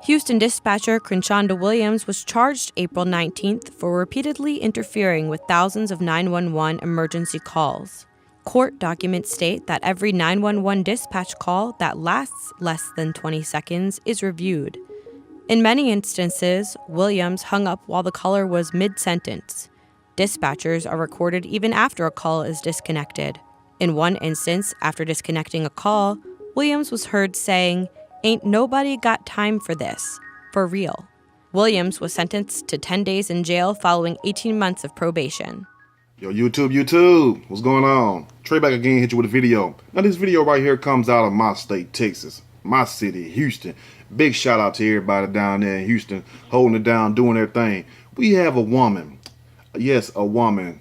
Houston dispatcher Crenshonda Williams was charged April 19th for repeatedly interfering with thousands of 911 emergency calls. Court documents state that every 911 dispatch call that lasts less than 20 seconds is reviewed. In many instances, Williams hung up while the caller was mid-sentence. Dispatchers are recorded even after a call is disconnected. In one instance, after disconnecting a call, Williams was heard saying, "Ain't nobody got time for this. For real." Williams was sentenced to 10 days in jail following 18 months of probation. Yo, YouTube, what's going on? Trey back again, hit you with a video. Now this video right here comes out of my state, Texas, my city, Houston. Big shout out to everybody down there in Houston, holding it down, doing their thing. We have a woman, yes, a woman,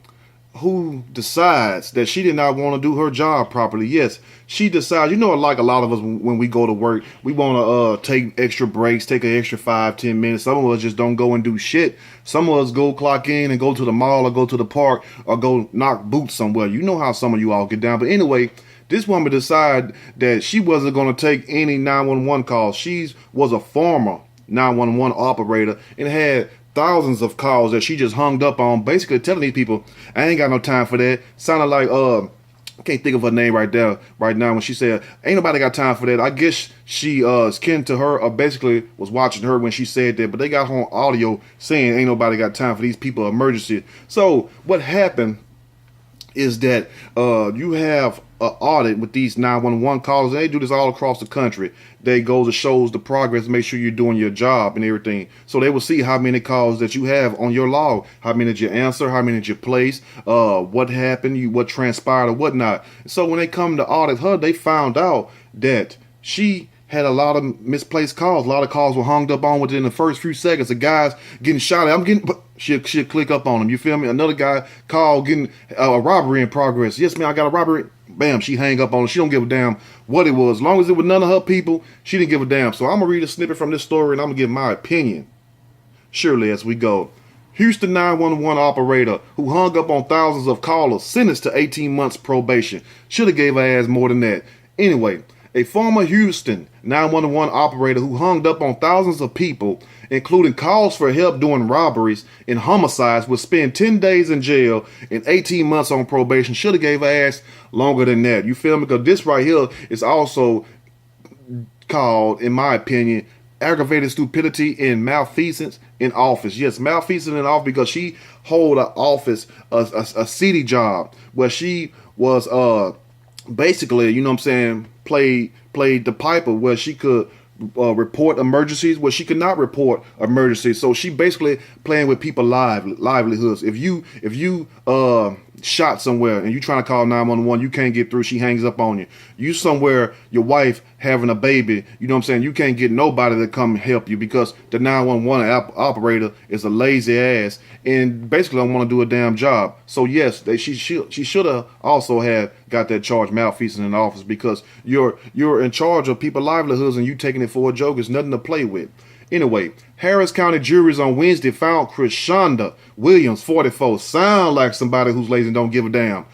who decides that she did not want to do her job properly. Yes, she decides, like a lot of us when we go to work, we want to take extra breaks, take an extra 5-10 minutes. Some of us just don't go and do shit. Some of us go clock in and go to the mall or go to the park or go knock boots somewhere. You know how some of you all get down. But anyway, this woman decided that she wasn't going to take any 911 calls. She was a former 911 operator and had thousands of calls that she just hung up on, basically telling these people, I ain't got no time for that. Sounded like, I can't think of her name right now when she said, ain't nobody got time for that. I guess she is kin to her, or basically was watching her when she said that, but they got her on audio saying ain't nobody got time for these people, emergency. So what happened is that you have an audit with these 911 calls, and they do this all across the country. They go to shows the progress, make sure you're doing your job and everything. So they will see how many calls that you have on your log, how many did you answer, how many did you place, what happened, what transpired or whatnot. So when they come to audit her, they found out that she had a lot of misplaced calls. A lot of calls were hung up on within the first few seconds. The guy's getting shot at. She'll click up on him. You feel me? Another guy called getting a robbery in progress. Yes, man, I got a robbery. Bam, she hang up on him. She don't give a damn what it was. As long as it was none of her people, she didn't give a damn. So I'm going to read a snippet from this story and I'm going to give my opinion. Surely as we go. Houston 911 operator who hung up on thousands of callers sentenced to 18 months probation. Should have gave her ass more than that. Anyway, a former Houston 911 operator who hung up on thousands of people, including calls for help during robberies and homicides, will spend 10 days in jail and 18 months on probation. Should have gave her ass longer than that. You feel me? Because this right here is also called, in my opinion, aggravated stupidity and malfeasance in office. Yes, malfeasance in office because she hold an office, a city job where she was basically, you know what I'm saying, played the piper where she could report emergencies where she could not report emergencies. So she basically playing with people's livelihoods. If you shot somewhere and you trying to call 911, you can't get through, she hangs up on you. You somewhere, your wife having a baby, you know what I'm saying, you can't get nobody to come help you because the 911 operator is a lazy ass and basically don't want to do a damn job. So yes, she should have also have got that charge, malfeasance in office, because you're in charge of people's livelihoods and you taking it for a joke. It's nothing to play with. Anyway, Harris County juries on Wednesday found Crenshonda Williams, 44, sound like somebody who's lazy and don't give a damn,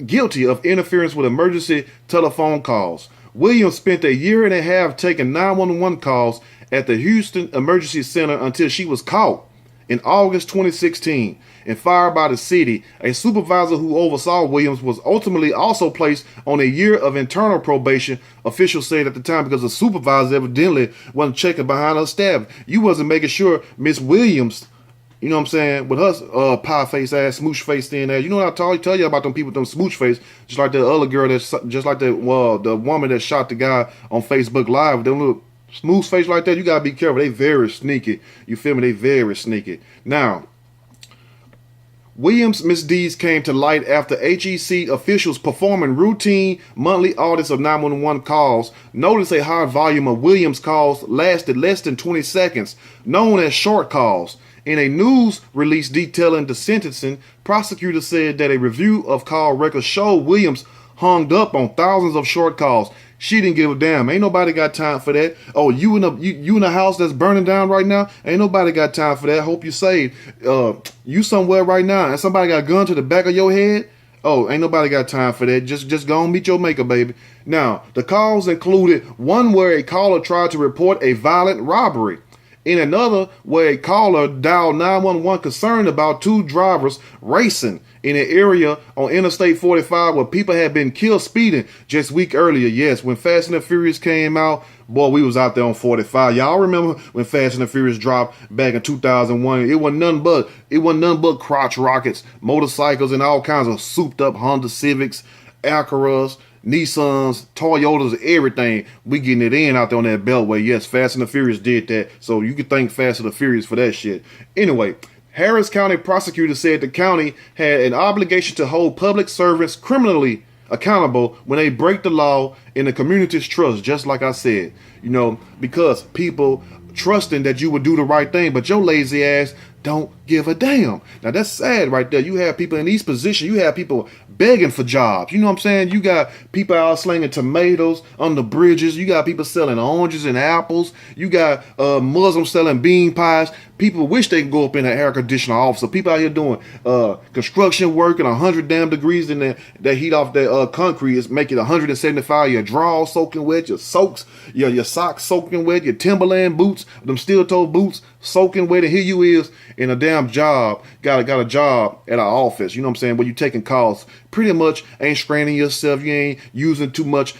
guilty of interference with emergency telephone calls. Williams spent a year and a half taking 911 calls at the Houston Emergency Center until she was caught in August 2016 and fired by the city. A supervisor who oversaw Williams was ultimately also placed on a year of internal probation, officials said at the time, because the supervisor evidently wasn't checking behind her staff. You wasn't making sure Miss Williams, you know what I'm saying, with her pie face ass, smooch face thin ass. You know what I tell you about them people with them smooch face, just like the other girl that's just like the woman that shot the guy on Facebook Live with them little smooth face like that. You gotta be careful. They very sneaky. You feel me? They very sneaky. Now, Williams' misdeeds came to light after HEC officials performing routine monthly audits of 911 calls noticed a high volume of Williams calls lasted less than 20 seconds, known as short calls. In a news release detailing the sentencing, prosecutors said that a review of call records showed Williams hung up on thousands of short calls. She didn't give a damn. Ain't nobody got time for that. Oh, you in a house that's burning down right now? Ain't nobody got time for that. Hope you saved. You somewhere right now and somebody got a gun to the back of your head? Oh, ain't nobody got time for that. Just go and meet your maker, baby. Now, the calls included one where a caller tried to report a violent robbery. In another, where a caller dialed 911 concerned about two drivers racing in an area on Interstate 45 where people had been killed speeding just a week earlier. Yes, when Fast and the Furious came out, boy, we was out there on 45. Y'all remember when Fast and the Furious dropped back in 2001? It wasn't nothing but crotch rockets, motorcycles, and all kinds of souped up Honda Civics, Acuras, Nissans, Toyotas, everything. We getting it in out there on that beltway. Yes, Fast and the Furious did that. So you could thank Fast and the Furious for that shit. Anyway, Harris County prosecutor said the county had an obligation to hold public servants criminally accountable when they break the law in the community's trust, just like I said. Because people trusting that you would do the right thing, but your lazy ass don't give a damn. Now that's sad right there. You have people in these positions. You have people begging for jobs. You know what I'm saying? You got people out slinging tomatoes on the bridges. You got people selling oranges and apples. You got Muslims selling bean pies. People wish they could go up in an air conditioner office. So people out here doing construction work at 100 damn degrees, and that heat off that concrete is making 175. Your drawers soaking wet, your socks, your socks soaking wet, your Timberland boots, them steel-toe boots soaking wet, and here you is in a damn job, got a job at our office, you know what I'm saying, where you taking calls, pretty much ain't straining yourself, you ain't using too much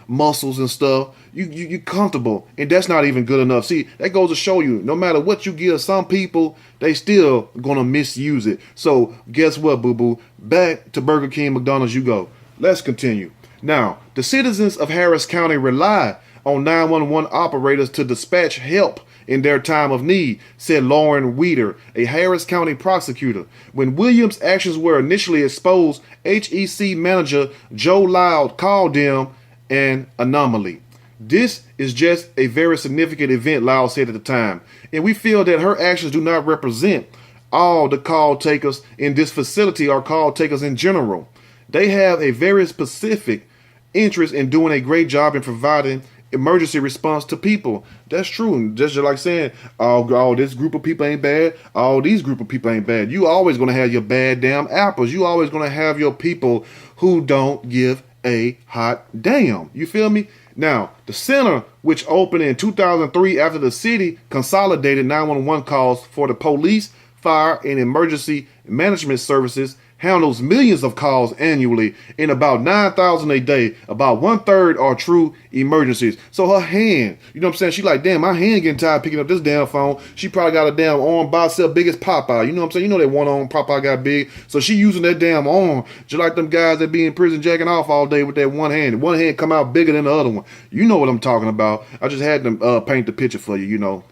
muscles and stuff, you comfortable, and that's not even good enough. See, that goes to show you, no matter what you give some people, they still gonna misuse it. So guess what, boo-boo, back to Burger King, McDonald's you go. Let's continue. Now, the citizens of Harris County rely on 911 operators to dispatch help in their time of need, said Lauren Weeder, a Harris County prosecutor. When Williams' actions were initially exposed, HEC manager Joe Loud called them an anomaly. This is just a very significant event, Loud said at the time, and we feel that her actions do not represent all the call takers in this facility or call takers in general. They have a very specific interest in doing a great job in providing emergency response to people. That's true. Just like saying, oh, this group of people ain't bad. All these group of people ain't bad. You always going to have your bad damn apples. You always going to have your people who don't give a hot damn. You feel me? Now, the center, which opened in 2003 after the city consolidated 911 calls for the police, fire, and emergency management services, handles millions of calls annually in about 9,000 a day. About 1/3 are true emergencies. So her hand, you know what I'm saying? She like, damn, my hand getting tired picking up this damn phone. She probably got a damn arm bicep big as Popeye. You know what I'm saying? You know that one arm Popeye got big. So she using that damn arm just like them guys that be in prison jacking off all day with that one hand. One hand come out bigger than the other one. You know what I'm talking about. I just had to paint the picture for you,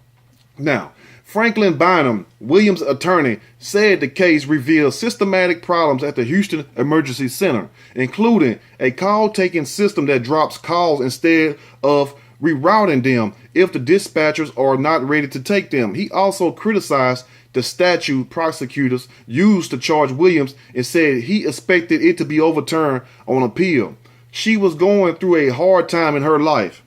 Now, Franklin Bynum, Williams' attorney, said the case reveals systematic problems at the Houston Emergency Center, including a call-taking system that drops calls instead of rerouting them if the dispatchers are not ready to take them. He also criticized the statute prosecutors used to charge Williams and said he expected it to be overturned on appeal. She was going through a hard time in her life.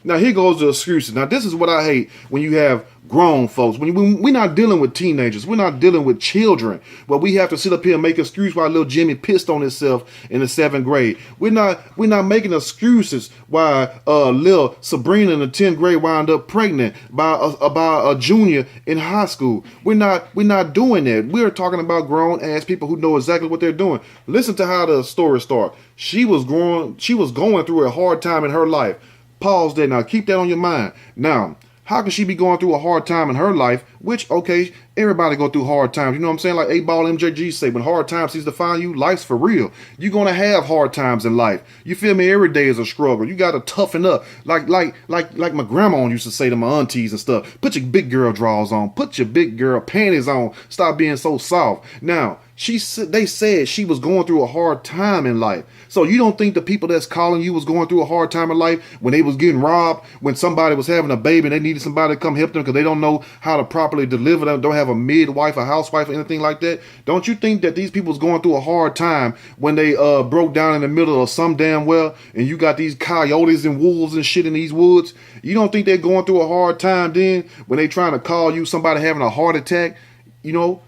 Now, here goes the excuses. Now, this is what I hate when you have grown folks. When we're not dealing with teenagers. We're not dealing with children. But we have to sit up here and make excuses why little Jimmy pissed on himself in the 7th grade. We're not making excuses why little Sabrina in the 10th grade wound up pregnant by a junior in high school. We're not doing that. We're talking about grown-ass people who know exactly what they're doing. Listen to how the story starts. She was going through a hard time in her life. Pause there now. Keep that on your mind. Now, how can she be going through a hard time in her life? Which, okay, Everybody go through hard times. You know what I'm saying? Like 8Ball MJG say, when hard times seems to find you, life's for real. You're gonna have hard times in life. You feel me? Every day is a struggle. You gotta toughen up. Like my grandma used to say to my aunties and stuff. Put your big girl drawers on. Put your big girl panties on. Stop being so soft. Now, they said she was going through a hard time in life. So you don't think the people that's calling you was going through a hard time in life when they was getting robbed, when somebody was having a baby and they needed somebody to come help them because they don't know how to properly deliver them, don't have a midwife, a housewife, or anything like that? Don't you think that these people was going through a hard time when they broke down in the middle of some damn well and you got these coyotes and wolves and shit in these woods? You don't think they're going through a hard time then when they trying to call you somebody having a heart attack, you know?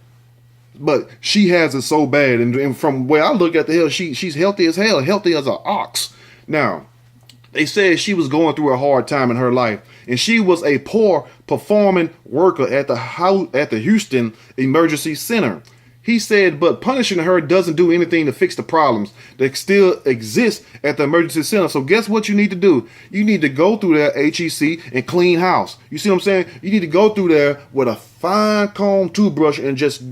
But she has it so bad, and from where I look at the hell, she's healthy as hell, healthy as an ox. Now, they said she was going through a hard time in her life, and she was a poor performing worker at the Houston Emergency Center. He said, but punishing her doesn't do anything to fix the problems that still exist at the emergency center. So guess what you need to do? You need to go through there, HEC, and clean house. You see what I'm saying? You need to go through there with a fine comb toothbrush and just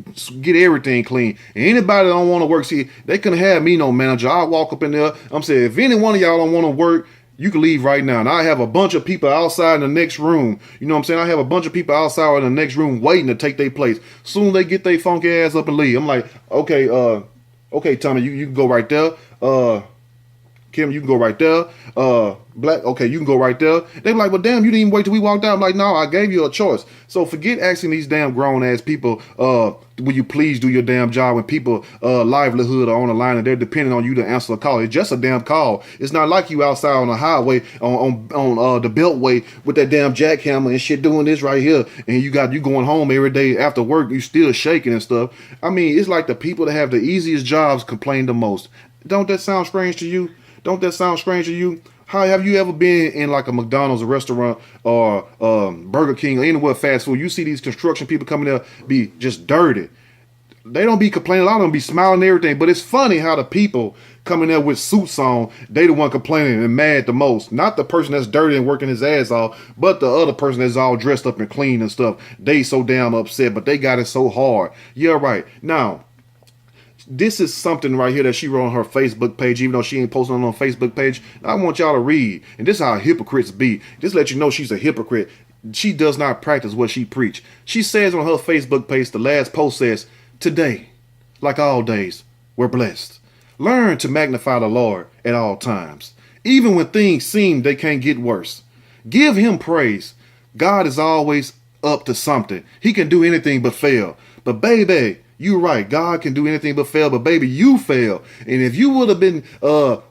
get everything clean. And anybody that don't want to work, see, they couldn't have me no manager. I'll walk up in there. I'm saying, if any one of y'all don't want to work, you can leave right now. And I have a bunch of people outside in the next room. You know what I'm saying? I have a bunch of people outside in the next room waiting to take their place. Soon they get their funky ass up and leave. I'm like, okay, Tommy, you can go right there. Kim, you can go right there. Black, okay, you can go right there. They be like, well, damn, you didn't even wait till we walked out. I'm like, no, I gave you a choice. So forget asking these damn grown ass people, will you please do your damn job when people livelihood are on the line and they're depending on you to answer a call. It's just a damn call. It's not like you outside on the highway on the beltway with that damn jackhammer and shit doing this right here, and you going home every day after work, you still shaking and stuff. I mean, it's like the people that have the easiest jobs complain the most. Don't that sound strange to you? Don't that sound strange to you? How have you ever been in like a McDonald's, a restaurant, or Burger King, or anywhere fast food? You see these construction people coming there be just dirty. They don't be complaining. A lot of them be smiling and everything. But it's funny how the people coming there with suits on, they the one complaining and mad the most. Not the person that's dirty and working his ass off, but the other person that's all dressed up and clean and stuff. They so damn upset, but they got it so hard. Yeah, right. Now, this is something right here that she wrote on her Facebook page, even though she ain't posting on her Facebook page. I want y'all to read. And this is how hypocrites be. Just let you know she's a hypocrite. She does not practice what she preach. She says on her Facebook page, the last post says, today, like all days, we're blessed. Learn to magnify the Lord at all times, even when things seem they can't get worse. Give him praise. God is always up to something. He can do anything but fail. But baby, you're right. God can do anything but fail, but baby, you fail. And if you would have been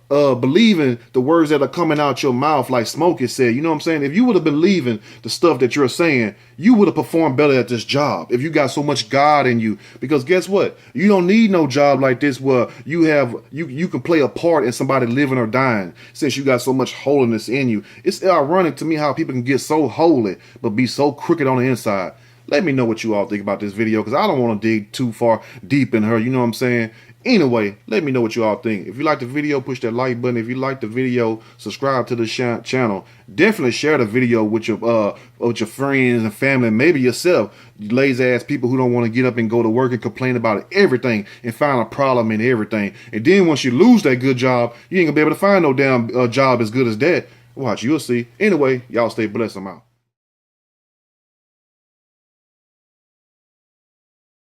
believing the words that are coming out your mouth, like Smokey said, you know what I'm saying? If you would have believing the stuff that you're saying, you would have performed better at this job if you got so much God in you. Because guess what? You don't need no job like this where you can play a part in somebody living or dying, since you got so much holiness in you. It's ironic to me how people can get so holy but be so crooked on the inside. Let me know what you all think about this video, because I don't want to dig too far deep in her. You know what I'm saying? Anyway, let me know what you all think. If you like the video, push that like button. If you like the video, subscribe to the channel. Definitely share the video with your friends and family, and maybe yourself. You lazy ass people who don't want to get up and go to work and complain about everything and find a problem in everything. And then once you lose that good job, you ain't gonna be able to find no damn job as good as that. Watch, you'll see. Anyway, y'all stay blessed. I'm out.